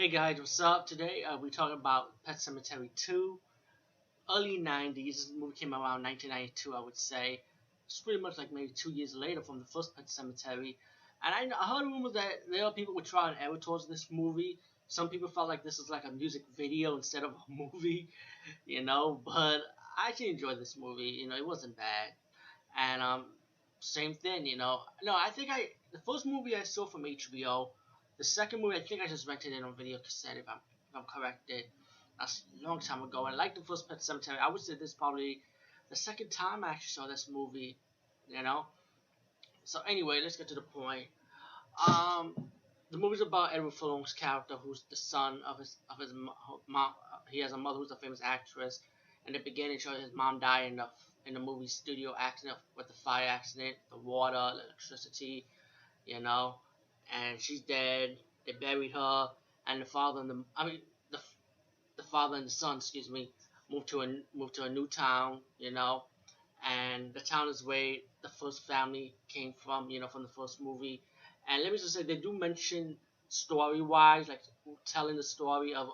Hey guys, what's up? Today we're talking about Pet Sematary 2, early 90s. This movie came out around 1992, I would say. It's pretty much like maybe 2 years later from the first Pet Sematary. And I heard rumors that there are people with trial and error towards this movie. Some people felt like this was like a music video instead of a movie, but I actually enjoyed this movie. It wasn't bad. And same thing, No, I think the first movie I saw from HBO. The second movie I think I just rented it on video cassette if I'm corrected. That's a long time ago. And like the first Pet Cemetery, I would say this is probably the second time I actually saw this movie. You know. So anyway, let's get to the point. Um, the movie's about Edward Furlong's character, who's the son of his mom. He has a mother who's a famous actress. In the beginning, it shows his mom died in the movie studio accident with the fire accident, the water, electricity, you know, and she's dead. They buried her, and the father and the the father and the son, excuse me, moved to a new town, and the town is where the first family came from, from the first movie. And let me just say, they do mention story wise, like telling the story of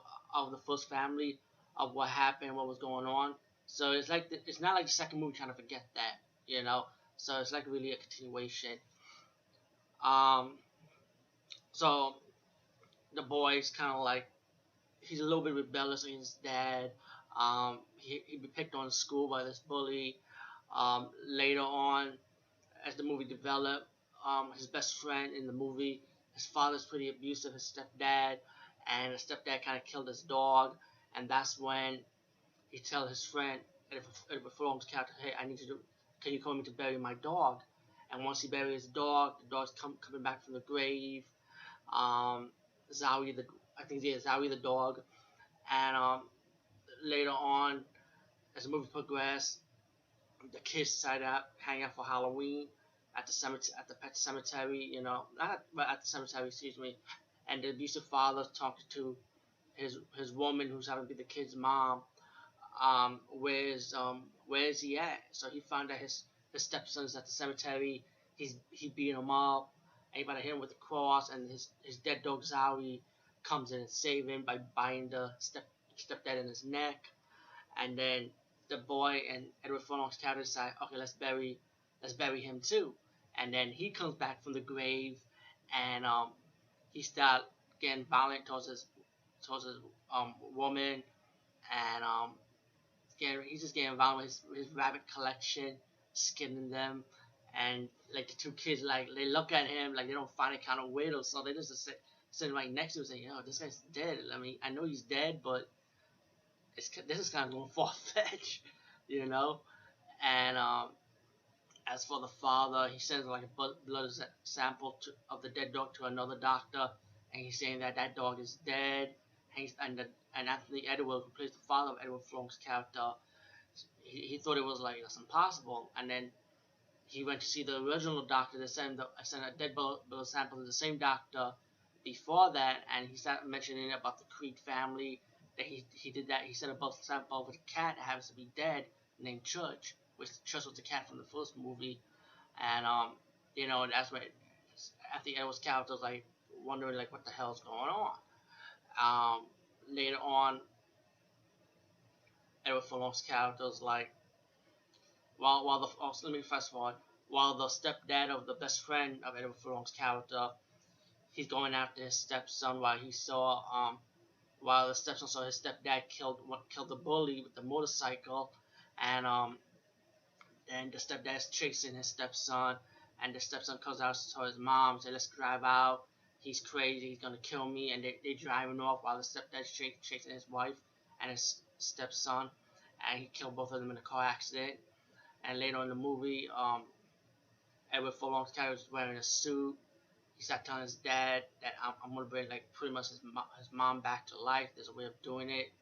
the first family, of what happened, what was going on. So it's like it's not like the second movie trying to forget that, you know. So it's like really a continuation. Um, so the boy's kind of like he's a little bit rebellious against his dad. He'd be picked on in school by this bully. Later on, as the movie developed, his best friend in the movie, his father's pretty abusive, his stepdad, and his stepdad kind of killed his dog. And that's when he tells his friend, Edward Furlong's character, hey, can you come in to bury my dog? And once he buries his dog, the dog's coming back from the grave. Um, Zowie, I think yeah, Zowie the dog. And later on, as the movie progressed, the kids decided to hang out for Halloween at the cemetery, at the pet cemetery. Not but at the cemetery, excuse me. And the abusive father talked to his woman, who's having to be the kid's mom. Where's he at? So he found out his stepson's at the cemetery. He beating him up, and he about to hit him with the cross. And his dead dog Zowie comes in and save him by biting the stepdad in his neck. And then the boy and Edward Furlong's character decide, okay, let's bury him too. And then he comes back from the grave, and he start getting violent towards his woman, and he's just getting violent with his rabbit collection, skinning them, and like the two kids, like they look at him like they don't find it kind of weird or something. They just sitting right next to him saying, "Yo, this guy's dead." I mean, I know he's dead, but this is kind of going far fetched, you know. And as for the father, he sends like a blood sample of the dead dog to another doctor, and he's saying that that dog is dead. And Anthony Edwards, who plays the father of Edward Furlong's character, he thought it was like that's impossible. And then he went to see the original doctor. They sent a dead blood sample to the same doctor before that, and he started mentioning about the Creed family. That he did that. He sent a blood sample with a cat that happens to be dead named Church, which Church was the cat from the first movie. And that's where Anthony Edwards' character was like wondering like what the hell's going on. Later on, Edward Furlong's character was like, let me fast forward. While the stepdad of the best friend of Edward Furlong's character, he's going after his stepson while the stepson saw his stepdad killed the bully with the motorcycle, and the stepdad's chasing his stepson, and the stepson comes out to his mom, say, "Let's drive out. He's crazy. He's gonna kill me." And they driving off while the stepdad's chasing his wife and his stepson, and he killed both of them in a car accident. And later in the movie, Edward Furlong's character is wearing a suit. He started telling his dad that I'm gonna bring like pretty much his mom back to life. There's a way of doing it.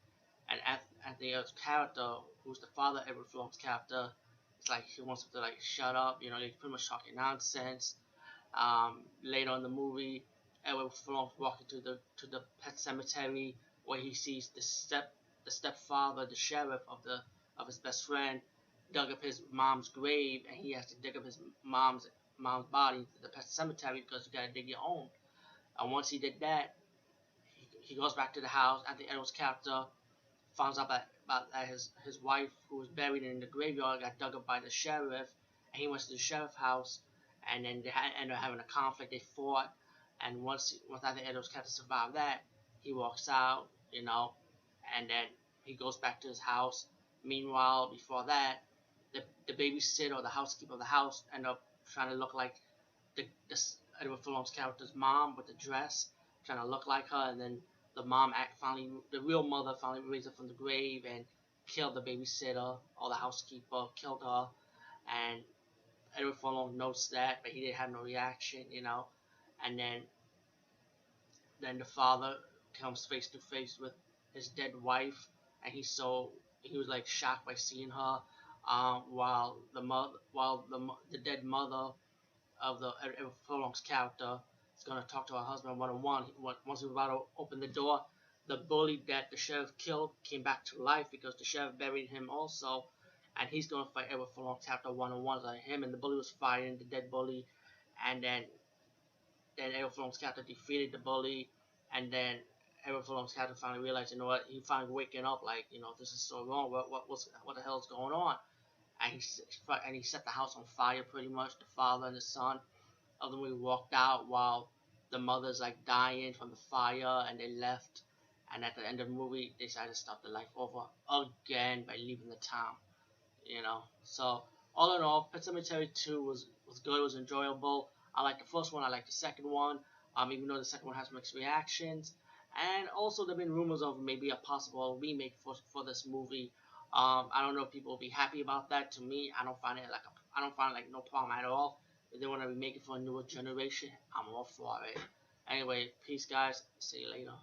And Anthony's character, who's the father of Edward Furlong's character, it's like he wants him to like shut up. He's pretty much talking nonsense. Later in the movie, Edward Furlong's walking to the pet cemetery where he sees the stepfather, the sheriff of his best friend, dug up his mom's grave, and he has to dig up his mom's body into the pet cemetery because you gotta dig your own. And once he did that, he goes back to the house. At the Edo's character finds out that his wife, who was buried in the graveyard, got dug up by the sheriff, and he went to the sheriff's house, and then they ended up having a conflict. They fought, and once I think Edo's character survived that, he walks out, and then he goes back to his house. Meanwhile, before that, the babysitter or the housekeeper of the house end up trying to look like the Edward Furlong's character's mom with the dress, trying to look like her, and then the real mother finally raised her from the grave and killed the babysitter or the housekeeper, killed her, and Edward Furlong noticed that, but he didn't have no reaction. And then the father comes face to face with his dead wife, and he was like shocked by seeing her, while the dead mother of the Edward Furlong's character is gonna talk to her husband one on one. Once he was about to open the door, the bully that the sheriff killed came back to life because the sheriff buried him also, and he's gonna fight Edward Furlong's character one on one. Like him and the bully was fighting, the dead bully, and then Edward Furlong's character defeated the bully, and then Edward Furlong's character finally realized, he finally waking up, like, this is so wrong. What the hell's going on? And he set the house on fire pretty much. The father and the son of the movie walked out while the mother's like dying from the fire, and they left. And at the end of the movie, they decided to start the life over again by leaving the town. So all in all, Pet Sematary 2 was good. It was enjoyable. I like the first one. I like the second one. Even though the second one has mixed reactions. And also, there've been rumors of maybe a possible remake for this movie. I don't know if people will be happy about that. To me, I don't find it like no problem at all. If they want to remake it for a newer generation, I'm all for it. Anyway, peace, guys. See you later.